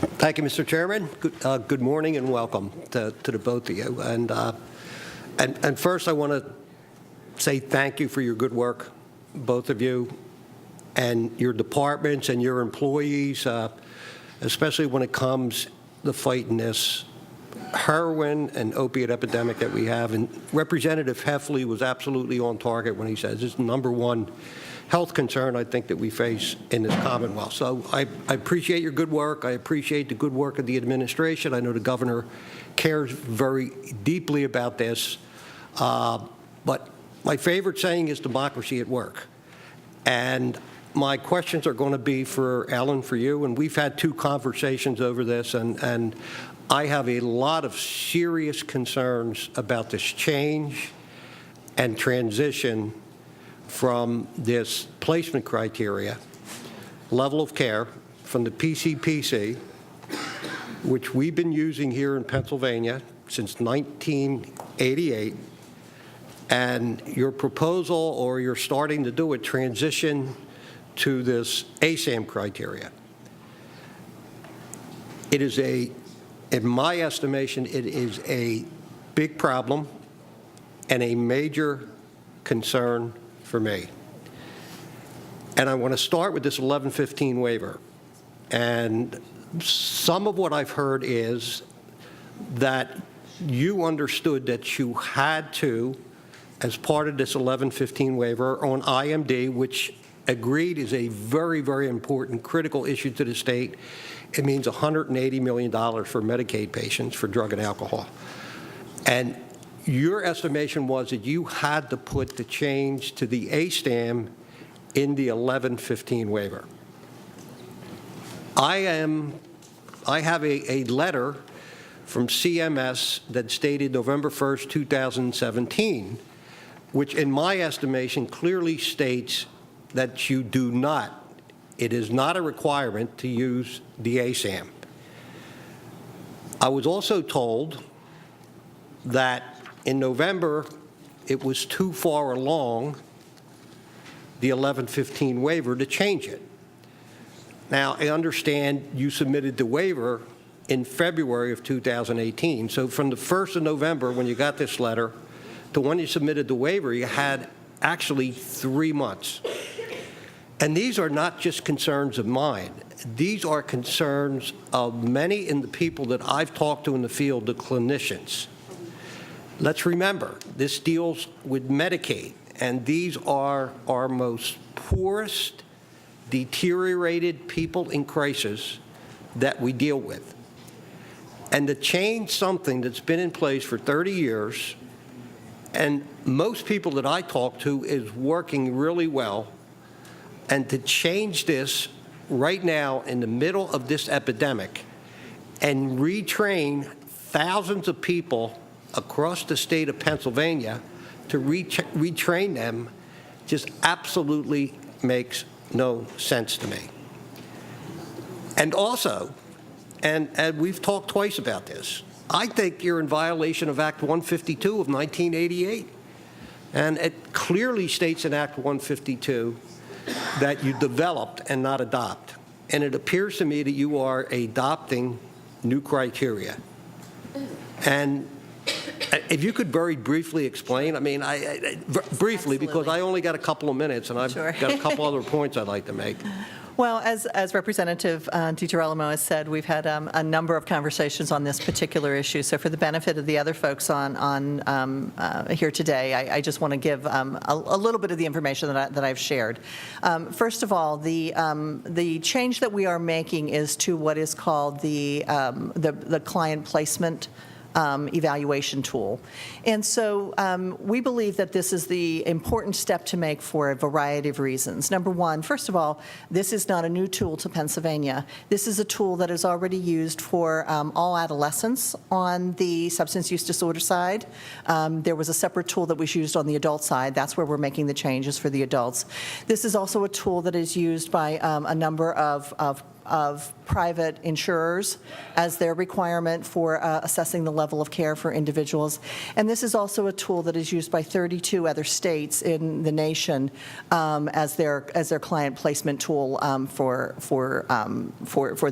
Thank you, Mr. Chairman. Good morning and welcome to the both of you. And first, I want to say thank you for your good work, both of you, and your departments and your employees, especially when it comes to fighting this heroin and opiate epidemic that we have. And Representative Heffley was absolutely on target when he says it's the #1 health concern I think that we face in this Commonwealth. So I appreciate your good work. I appreciate the good work of the administration. I know the governor cares very deeply about this. But my favorite saying is democracy at work. And my questions are going to be for Ellen, for you, and we've had 2 conversations over this, and I have a lot of serious concerns about this change and transition from this placement criteria, level of care, from the PCPC, which we've been using here in Pennsylvania since 1988, and your proposal, or you're starting to do it, transition to this ASAM criteria. It is in my estimation, it is a big problem and a major concern for me. And I want to start with this 1115 waiver. And some of what I've heard is that you understood that you had to, as part of this 1115 waiver on IMD, which agreed is a very, very important, critical issue to the state. It means $180 million for Medicaid patients for drug and alcohol. And your estimation was that you had to put the change to the ASAM in the 1115 waiver. I have a letter from CMS that stated November 1st, 2017, which in my estimation clearly states that you do not, it is not a requirement to use the ASAM. I was also told that in November, it was too far along the 1115 waiver to change it. Now, I understand you submitted the waiver in February of 2018. So from the 1st of November, when you got this letter, to when you submitted the waiver, you had actually 3 months. And these are not just concerns of mine. These are concerns of many in the people that I've talked to in the field, the clinicians. Let's remember, this deals with Medicaid, and these are our most poorest, deteriorated people in crisis that we deal with. And to change something that's been in place for 30 years, and most people that I talk to is working really well, and to change this right now in the middle of this epidemic and retrain thousands of people across the state of Pennsylvania to retrain them just absolutely makes no sense to me. And also, and we've talked twice about this, I think you're in violation of Act 152 of 1988. And it clearly states in Act 152 that you developed and not adopt. And it appears to me that you are adopting new criteria. And if you could very briefly explain, I mean, briefly, because I only got a couple of minutes, and I've got a couple other points I'd like to make. Well, as Representative DiGirolamo has said, we've had a number of conversations on this particular issue. So for the benefit of the other folks on here today, I just want to give a little bit of the information that I've shared. First of all, the change that we are making is to what is called the client placement evaluation tool. And so we believe that this is the important step to make for a variety of reasons. Number one, first of all, this is not a new tool to Pennsylvania. This is a tool that is already used for all adolescents on the substance use disorder side. There was a separate tool that was used on the adult side. That's where we're making the changes for the adults. This is also a tool that is used by a number of private insurers as their requirement for assessing the level of care for individuals. And this is also a tool that is used by 32 other states in the nation as their client placement tool for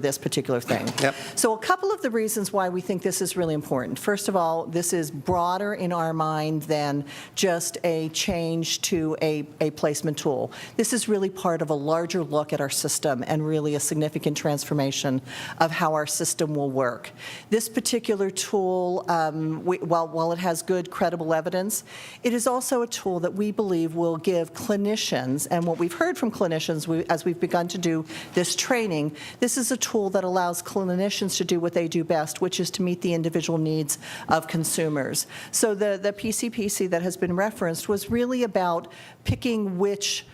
this particular thing. Yep. So a couple of the reasons why we think this is really important. First of all, this is broader in our mind than just a change to a placement tool. This is really part of a larger look at our system and really a significant transformation of how our system will work. This particular tool, while it has good, credible evidence, it is also a tool that we believe will give clinicians, and what we've heard from clinicians as we've begun to do this training, this is a tool that allows clinicians to do what they do best, which is to meet the individual needs of consumers. So the PCPC that has been referenced was really about picking which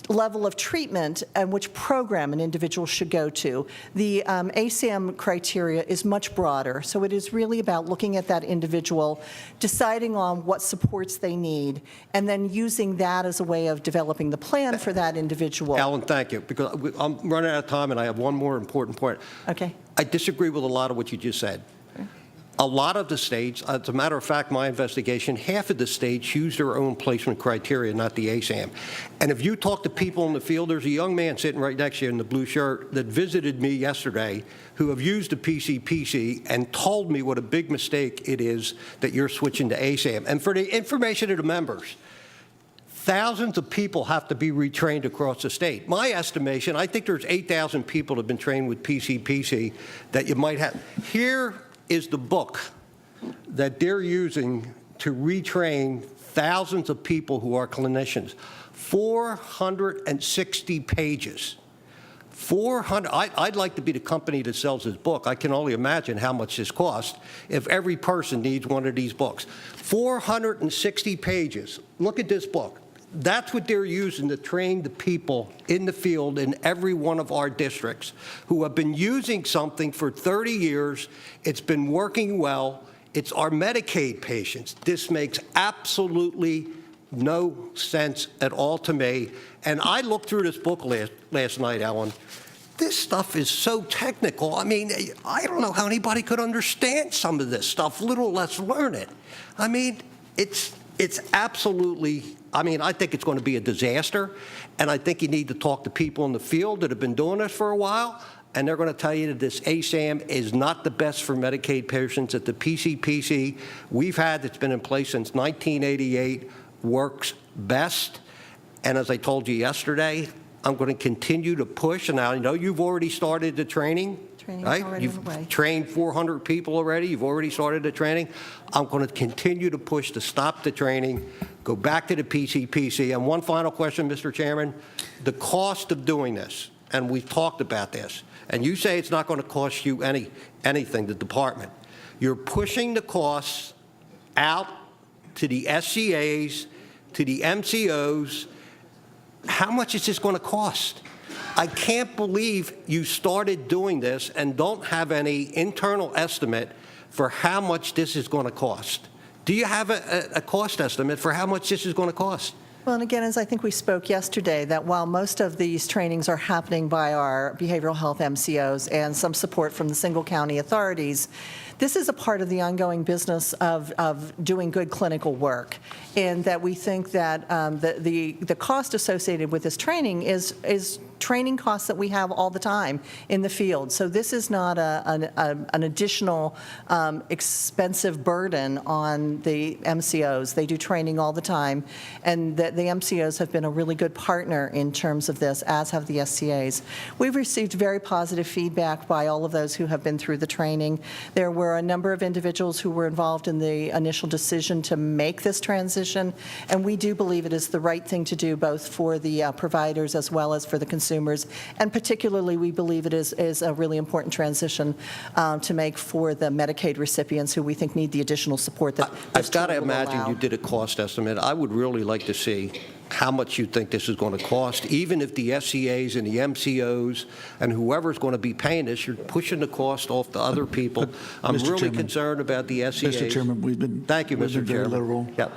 level of treatment and which program an individual should go to. The ASAM criteria is much broader, so it is really about looking at that individual, deciding on what supports they need, and then using that as a way of developing the plan for that individual. Alan, thank you, because I'm running out of time, and I have one more important point. Okay. I disagree with a lot of what you just said. A lot of the states, as a matter of fact, my investigation, half of the states use their own placement criteria, not the ASAM. And if you talk to people in the field, there's a young man sitting right next to you in the blue shirt that visited me yesterday who have used the PCPC and told me what a big mistake it is that you're switching to ASAM. And for the information of the members, thousands of people have to be retrained across the state. My estimation, I think there's 8,000 people that have been trained with PCPC that you might have. Here is the book that they're using to retrain thousands of people who are clinicians. 460 pages. 400. I'd like to be the company that sells this book. I can only imagine how much this costs if every person needs one of these books. 460 pages. Look at this book. That's what they're using to train the people in the field in every one of our districts who have been using something for 30 years. It's been working well. It's our Medicaid patients. This makes absolutely no sense at all to me. And I looked through this book last night, Alan. This stuff is so technical. I mean, I don't know how anybody could understand some of this stuff, little less learn it. I mean, it's absolutely, I think it's going to be a disaster, and I think you need to talk to people in the field that have been doing this for a while, and they're going to tell you that this ASAM is not the best for Medicaid patients, that the PCPC we've had that's been in place since 1988 works best. And as I told you yesterday, I'm going to continue to push, and I know you've already started the training. Right? You've trained 400 people already. You've already started the training. I'm going to continue to push to stop the training, go back to the PCPC. And one final question, Mr. Chairman. The cost of doing this, and we've talked about this, and you say it's not going to cost you anything, the department. You're pushing the costs out to the SCAs, to the MCOs. How much is this going to cost? I can't believe you started doing this and don't have any internal estimate for how much this is going to cost. Do you have a cost estimate for how much this is going to cost? Well, and again, as I think we spoke yesterday, that while most of these trainings are happening by our behavioral health MCOs and some support from the single county authorities, this is a part of the ongoing business of doing good clinical work, and that we think that the cost associated with this training is training costs that we have all the time in the field. So this is not an additional expensive burden on the MCOs. They do training all the time, and the MCOs have been a really good partner in terms of this, as have the SCAs. We've received very positive feedback by all of those who have been through the training. There were a number of individuals who were involved in the initial decision to make this transition, and we do believe it is the right thing to do, both for the providers as well as for the consumers. And particularly, we believe it is a really important transition to make for the Medicaid recipients who we think need the additional support that I've got to imagine you did a cost estimate. I would really like to see how much you think this is going to cost, even if the SCAs and the MCOs and whoever's going to be paying this, you're pushing the cost off to other people. I'm really concerned about the SCAs. Mr. Chairman, we've been Thank you, Mr. very Chairman. literal. Yep.